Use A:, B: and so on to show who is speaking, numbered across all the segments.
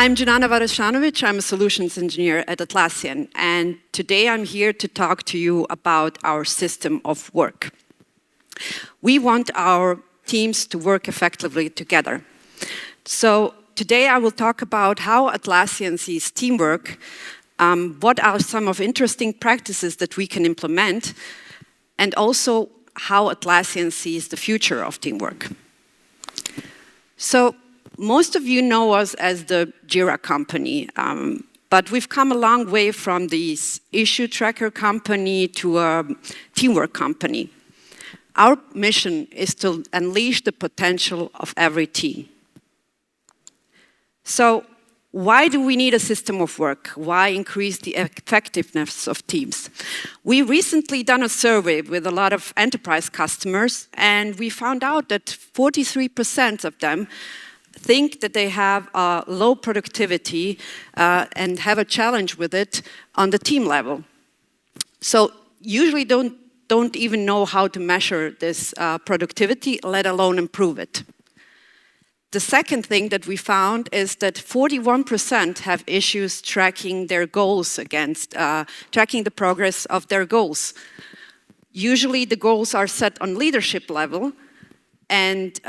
A: I'm Dzenana Varesanovic. I'm a solutions engineer at Atlassian, and today I'm here to talk to you about our system of work. We want our teams to work effectively together. So today I will talk about how Atlassian sees teamwork, what are some of interesting practices that we can implement, and also how Atlassian sees the future of teamwork. So most of you know us as the Jira company, but we've come a long way from this issue tracker company to a teamwork company. Our mission is to unleash the potential of every team. So why do we need a system of work? Why increase the effectiveness of teams? We recently done a survey with a lot of enterprise customers, and we found out that 43% of them think that they have a low productivity and have a challenge with it on the team level. So usually don't even know how to measure this productivity, let alone improve it. The second thing that we found is that 41% have issues tracking their goals tracking the progress of their goals. Usually the goals are set on leadership level, and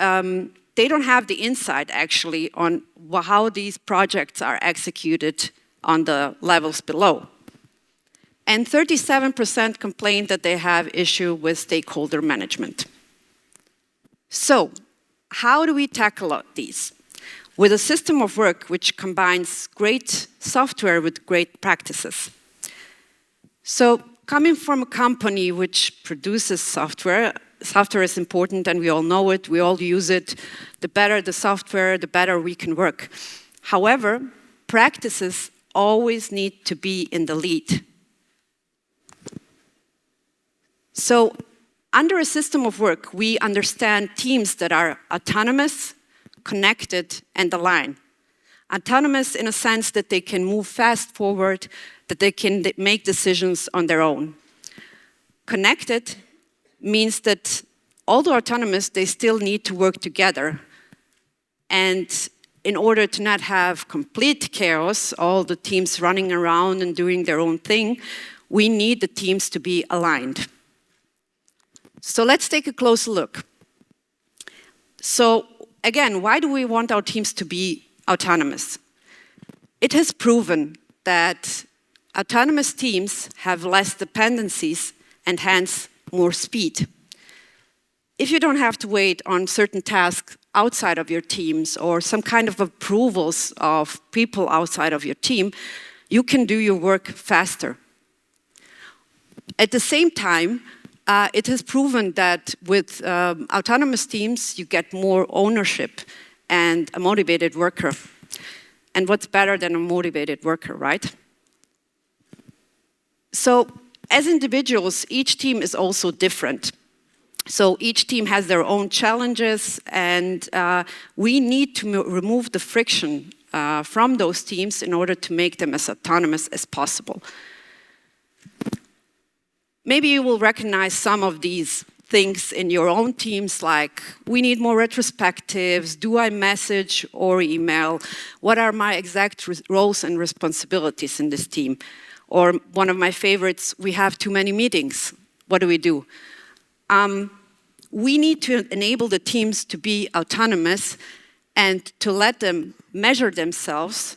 A: they don't have the insight actually on how these projects are executed on the levels below. And 37% complain that they have issue with stakeholder management. So, how do we tackle these? With a system of work which combines great software with great practices. So, coming from a company which produces software is important and we all know it, we all use it. The better the software, the better we can work. However, practices always need to be in the lead. So, under a system of work, we understand teams that are autonomous, connected, and aligned. Autonomous in a sense that they can move fast forward, that they can make decisions on their own. Connected means that although autonomous, they still need to work together. And in order to not have complete chaos, all the teams running around and doing their own thing, we need the teams to be aligned. So let's take a closer look. So again, why do we want our teams to be autonomous? It has proven that autonomous teams have less dependencies and hence more speed. If you don't have to wait on certain tasks outside of your teams or some kind of approvals of people outside of your team, you can do your work faster. At the same time, it has proven that with autonomous teams, you get more ownership and a motivated worker. And what's better than a motivated worker, right? So, as individuals, each team is also different. So each team has their own challenges, and we need to remove the friction from those teams in order to make them as autonomous as possible. Maybe you will recognize some of these things in your own teams, like we need more retrospectives, do I message or email, what are my exact roles and responsibilities in this team? Or one of my favorites, we have too many meetings. What do we do? We need to enable the teams to be autonomous and to let them measure themselves,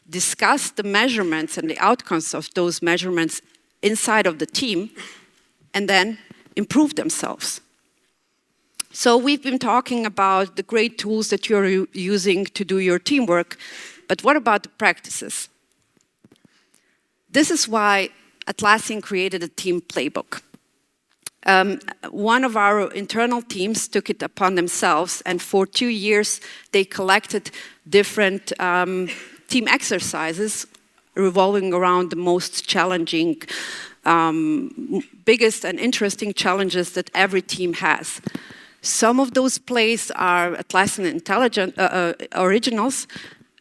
A: discuss the measurements and the outcomes of those measurements inside of the team, and then improve themselves. So we've been talking about the great tools that you're using to do your teamwork, but what about the practices? This is why Atlassian created a team playbook. One of our internal teams took it upon themselves, and for 2 years they collected different team exercises revolving around the most challenging, biggest and interesting challenges that every team has. Some of those plays are Atlassian originals,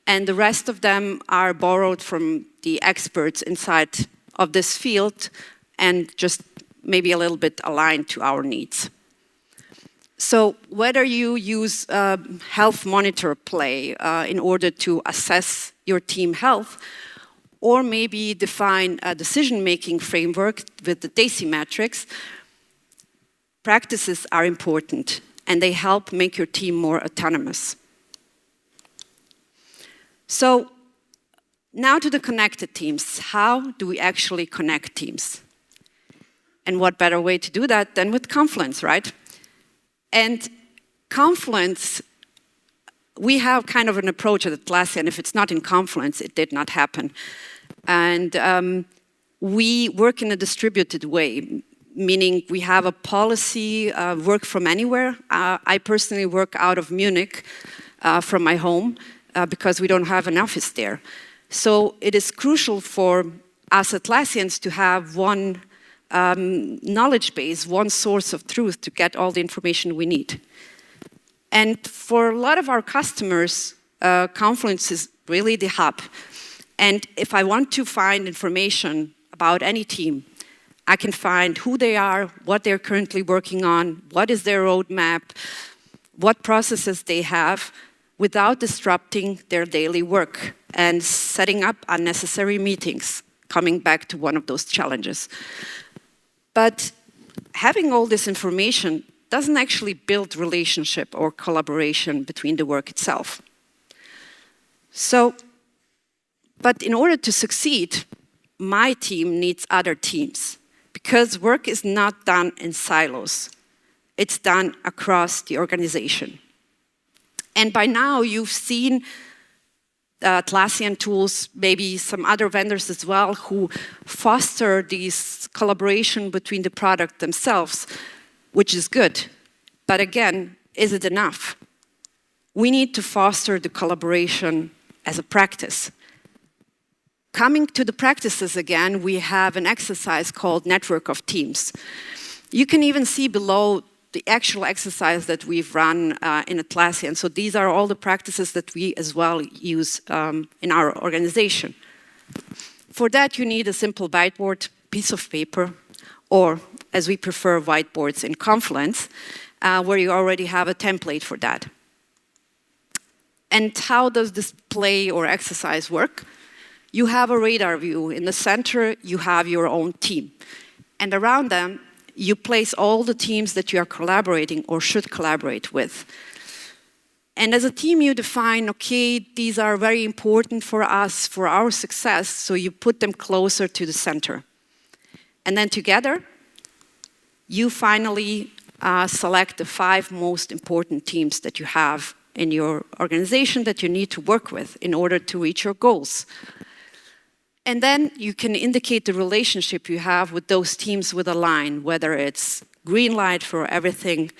A: and the rest of them are borrowed from the experts inside of this field and just maybe a little bit aligned to our needs. So whether you use a health monitor play in order to assess your team health, or maybe define a decision-making framework with the DAISY metrics. Practices are important, and they help make your team more autonomous. So now to the connected teams. How do we actually connect teams? And what better way to do that than with Confluence, right? And Confluence, we have kind of an approach at Atlassian. If it's not in Confluence, it did not happen. And we work in a distributed way, meaning we have a policy, work from anywhere. I personally work out of Munich from my home because we don't have an office there. So it is crucial for us Atlassians to have one knowledge base, one source of truth to get all the information we need. And for a lot of our customers, Confluence is really the hub. And if I want to find information about any team, I can find who they are, what they're currently working on, what is their roadmap, what processes they have, without disrupting their daily work and setting up unnecessary meetings, coming back to one of those challenges. But having all this information doesn't actually build relationship or collaboration between the work itself. But in order to succeed, my team needs other teams, because work is not done in silos. It's done across the organization. And by now, you've seen Atlassian tools, maybe some other vendors as well, who foster this collaboration between the product themselves, which is good. But again, is it enough? We need to foster the collaboration as a practice. Coming to the practices again, we have an exercise called Network of Teams. You can even see below the actual exercise that we've run in Atlassian. So these are all the practices that we as well use in our organization. For that, you need a simple whiteboard, piece of paper, or as we prefer, whiteboards in Confluence, where you already have a template for that. And how does this play or exercise work? You have a radar view. In the center, you have your own team. And around them, you place all the teams that you are collaborating or should collaborate with. And as a team, you define, okay, these are very important for us, for our success, so you put them closer to the center. And then together, you finally select the 5 most important teams that you have in your organization that you need to work with in order to reach your goals. And then you can indicate the relationship you have with those teams with a line, whether it's green light for everything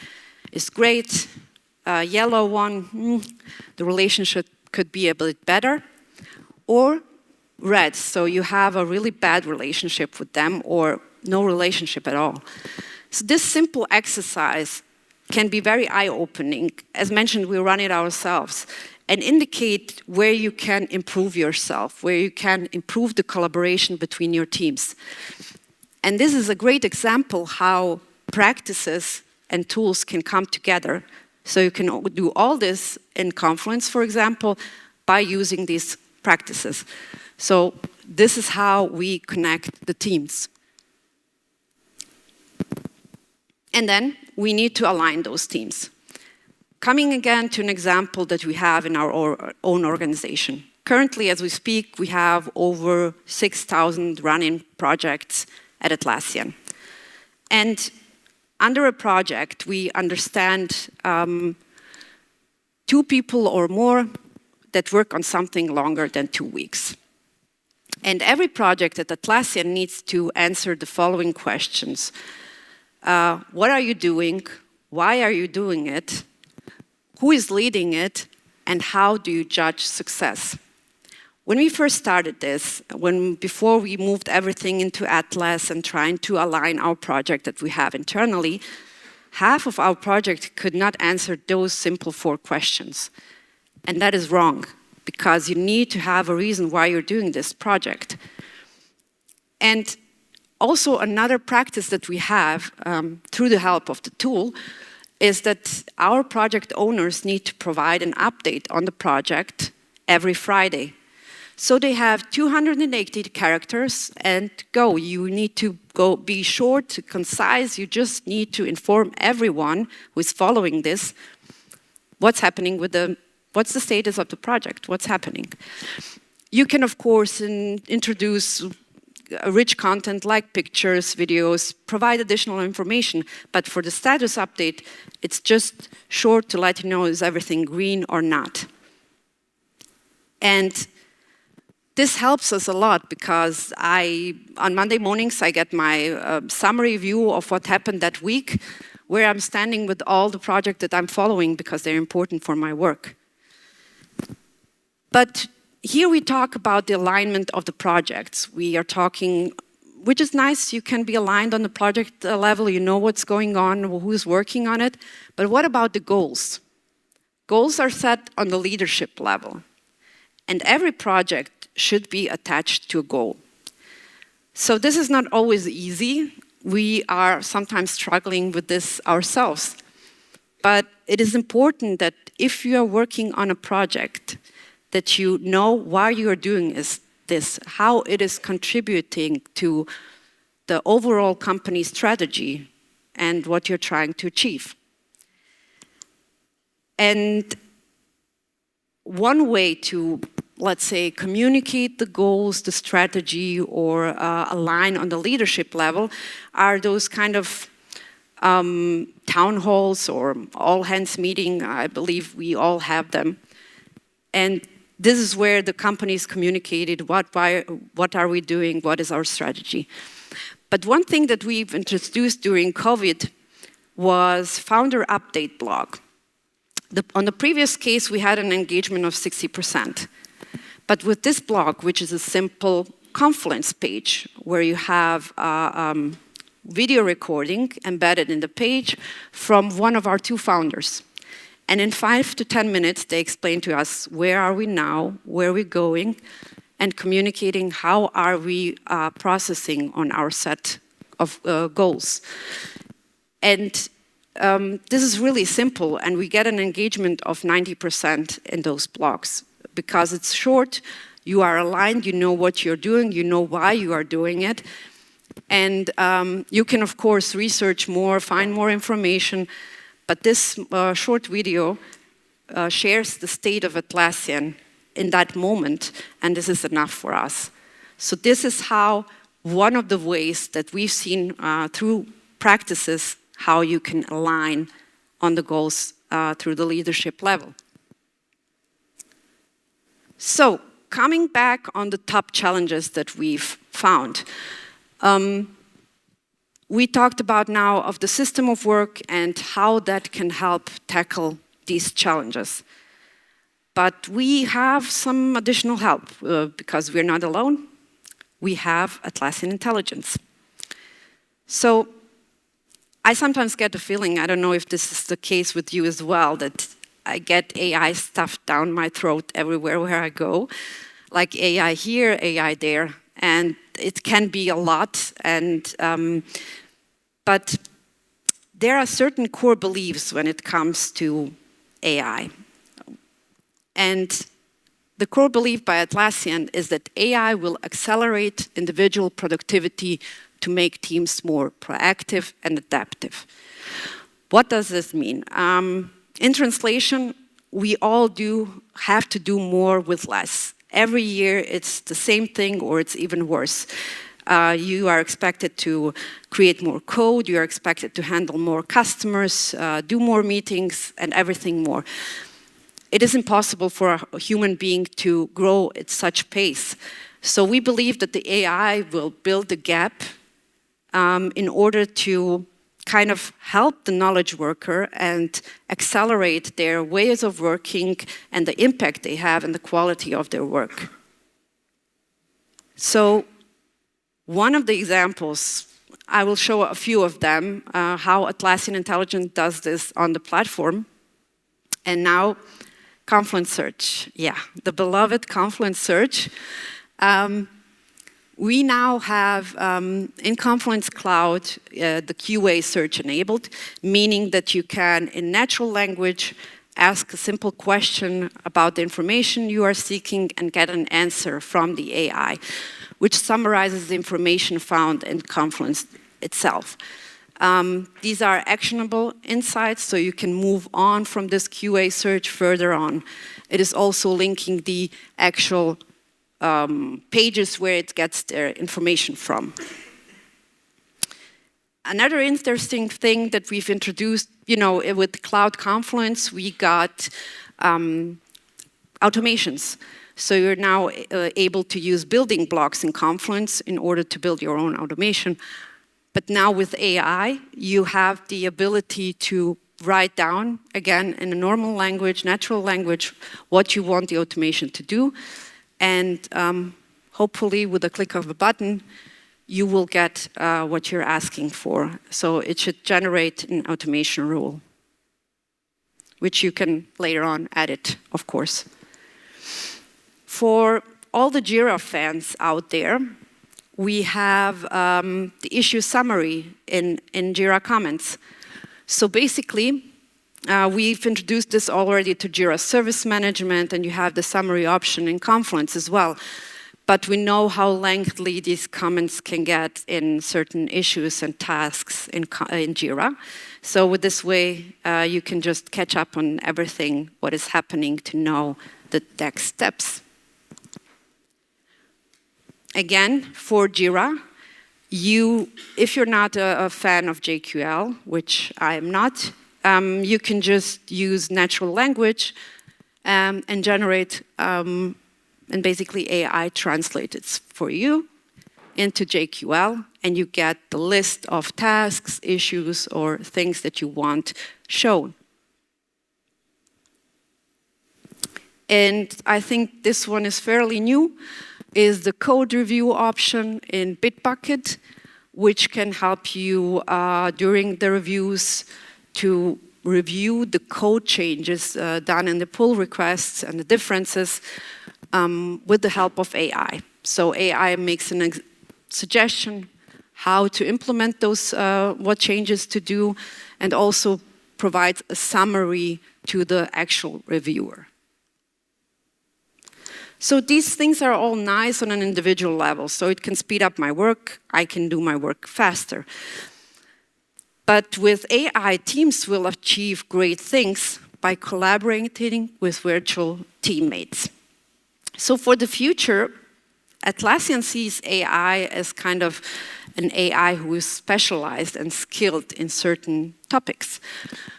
A: is great, yellow one, the relationship could be a bit better, or red, so you have a really bad relationship with them or no relationship at all. So this simple exercise can be very eye-opening. As mentioned, we run it ourselves, and indicate where you can improve yourself, where you can improve the collaboration between your teams. And this is a great example how practices and tools can come together. So you can do all this in Confluence, for example, by using these practices. So this is how we connect the teams. And then we need to align those teams. Coming again to an example that we have in our own organization. Currently, as we speak, we have over 6,000 running projects at Atlassian. And under a project, we understand 2 people or more that work on something longer than 2 weeks. And every project at Atlassian needs to answer the following questions. What are you doing? Why are you doing it? Who is leading it? And how do you judge success? When we first started this, before we moved everything into Atlas and trying to align our project that we have internally, half of our project could not answer those simple 4 questions. And that is wrong, because you need to have a reason why you're doing this project. And also another practice that we have through the help of the tool is that our project owners need to provide an update on the project every Friday. So they have 280 characters and go. You need to go be short, concise. You just need to inform everyone who is following this what's happening with what's the status of the project, what's happening. You can, of course, introduce rich content like pictures, videos, provide additional information, but for the status update, it's just short to let you know is everything green or not. And this helps us a lot because on Monday mornings, I get my summary view of what happened that week, where I'm standing with all the projects that I'm following because they're important for my work. But here we talk about the alignment of the projects. We are talking, which is nice, you can be aligned on the project level, you know what's going on, who's working on it. But what about the goals? Goals are set on the leadership level. And every project should be attached to a goal. So this is not always easy. We are sometimes struggling with this ourselves. But it is important that if you are working on a project, that you know why you are doing this, how it is contributing to the overall company strategy and what you're trying to achieve. And one way to, let's say, communicate the goals, the strategy, or align on the leadership level are those kind of town halls or all-hands meeting. I believe we all have them. And this is where the companies communicated what are we doing, what is our strategy. But one thing that we've introduced during COVID was founder update blog. On the previous case, we had an engagement of 60%. But with this blog, which is a simple Confluence page, where you have video recording embedded in the page from one of our two founders. And in 5 to 10 minutes, they explain to us where are we now, where are we going, and communicating how are we processing on our set of goals. And this is really simple, and we get an engagement of 90% in those blogs. Because it's short, you are aligned, you know what you're doing, you know why you are doing it. And you can, of course, research more, find more information. But this short video shares the state of Atlassian in that moment, and this is enough for us. So this is how one of the ways that we've seen through practices how you can align on the goals through the leadership level. So, coming back on the top challenges that we've found. We talked about now of the system of work and how that can help tackle these challenges. But we have some additional help because we're not alone. We have Atlassian Intelligence. So, I sometimes get the feeling, I don't know if this is the case with you as well, that I get AI stuffed down my throat everywhere where I go, like AI here, AI there, and it can be a lot. But there are certain core beliefs when it comes to AI. And the core belief by Atlassian is that AI will accelerate individual productivity to make teams more proactive and adaptive. What does this mean? In translation, we all have to do more with less. Every year it's the same thing or it's even worse. You are expected to create more code, you are expected to handle more customers, do more meetings and everything more. It is impossible for a human being to grow at such pace. So we believe that the AI will build the gap in order to kind of help the knowledge worker and accelerate their ways of working and the impact they have and the quality of their work. So one of the examples, I will show a few of them, how Atlassian Intelligence does this on the platform. And now, Confluence Search. Yeah, the beloved Confluence Search. We now have, in Confluence Cloud, the QA search enabled, meaning that you can, in natural language, ask a simple question about the information you are seeking and get an answer from the AI, which summarizes the information found in Confluence itself. These are actionable insights, so you can move on from this QA search further on. It is also linking the actual pages where it gets their information from. Another interesting thing that we've introduced, with Cloud Confluence, we got automations. So you're now able to use building blocks in Confluence in order to build your own automation. But now with AI, you have the ability to write down, again, in a normal language, natural language, what you want the automation to do. And hopefully, with a click of a button, you will get what you're asking for. So it should generate an automation rule, which you can later on edit, of course. For all the Jira fans out there, we have the issue summary in Jira comments. So basically, we've introduced this already to Jira Service Management, and you have the summary option in Confluence as well. But we know how lengthy these comments can get in certain issues and tasks in Jira. So with this way, you can just catch up on everything, what is happening, to know the next steps. Again, for Jira, if you're not a fan of JQL, which I am not, you can just use natural language and generate and basically AI translates it for you into JQL, and you get the list of tasks, issues, or things that you want shown. And I think this one is fairly new, is the code review option in Bitbucket, which can help you during the reviews to review the code changes done in the pull requests and the differences with the help of AI. So AI makes a suggestion how to implement those, what changes to do, and also provides a summary to the actual reviewer. So these things are all nice on an individual level. So it can speed up my work, I can do my work faster. But with AI, teams will achieve great things by collaborating with virtual teammates. So for the future, Atlassian sees AI as kind of an AI who is specialized and skilled in certain topics.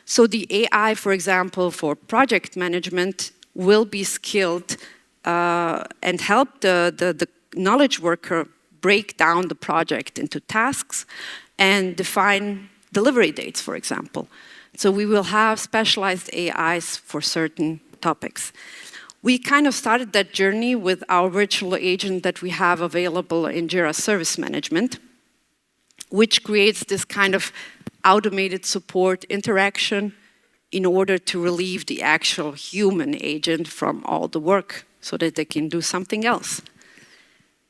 A: So the AI, for example, for project management will be skilled and help the knowledge worker break down the project into tasks and define delivery dates, for example. So we will have specialized AIs for certain topics. We kind of started that journey with our virtual agent that we have available in Jira Service Management, which creates this kind of automated support interaction in order to relieve the actual human agent from all the work so that they can do something else.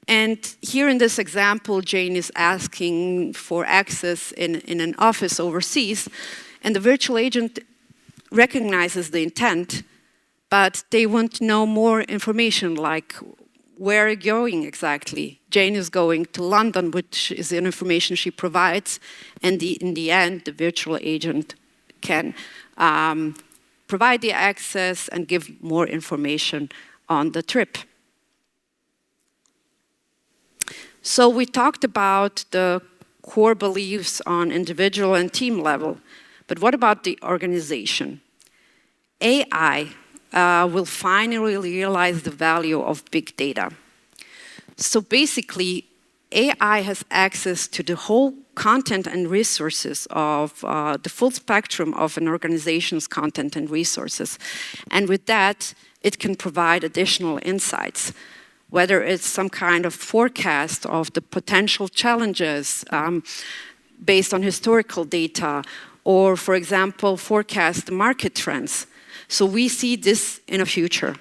A: And here in this example, Jane is asking for access in an office overseas, and the virtual agent recognizes the intent, but they want to know more information, like where are you going exactly? Jane is going to London, which is the information she provides, and in the end, the virtual agent can provide the access and give more information on the trip. So we talked about the core beliefs on individual and team level, but what about the organization? AI will finally realize the value of big data. So basically, AI has access to the whole content and resources of the full spectrum of an organization's content and resources. And with that, it can provide additional insights, whether it's some kind of forecast of the potential challenges based on historical data, or, for example, forecast the market trends. So we see this in the future.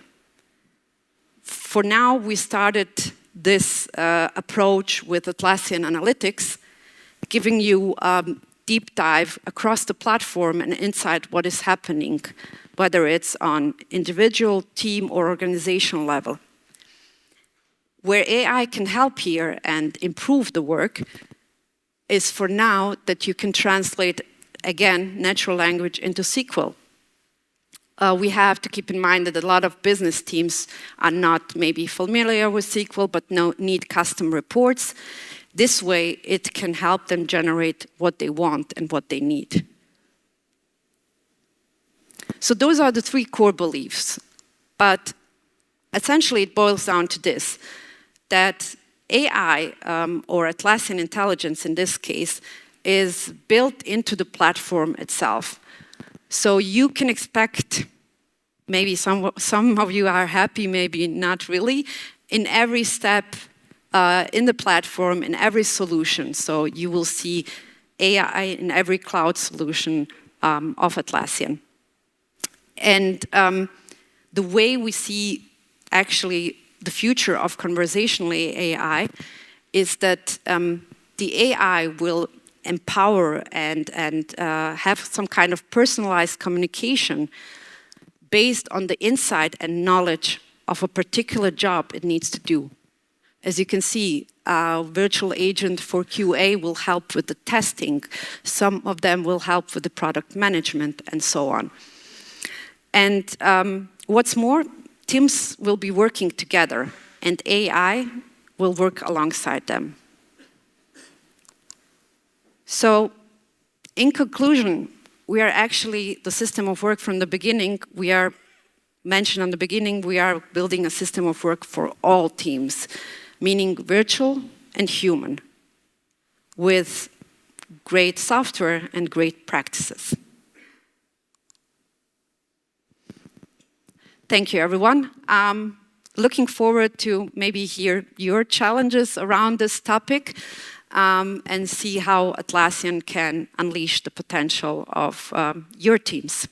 A: For now, we started this approach with Atlassian Analytics, giving you a deep dive across the platform and insight what is happening whether it's on individual, team, or organizational level. Where AI can help here and improve the work is for now that you can translate, again, natural language into SQL. We have to keep in mind that a lot of business teams are not maybe familiar with SQL, but need custom reports. This way, it can help them generate what they want and what they need. So those are the three core beliefs. But essentially, it boils down to this, that AI, or Atlassian intelligence in this case, is built into the platform itself. So you can expect, maybe some of you are happy, maybe not really, in every step in the platform, in every solution. So you will see AI in every cloud solution of Atlassian. And the way we see actually the future of conversational AI is that the AI will empower and have some kind of personalized communication based on the insight and knowledge of a particular job it needs to do. As you can see, a virtual agent for QA will help with the testing. Some of them will help with the product management and so on. And what's more, teams will be working together and AI will work alongside them. So, in conclusion, we are actually the system of work from the beginning. We are mentioned on the beginning, we are building a system of work for all teams, meaning virtual and human, with great software and great practices. Thank you, everyone. Looking forward to maybe hear your challenges around this topic and see how Atlassian can unleash the potential of your teams.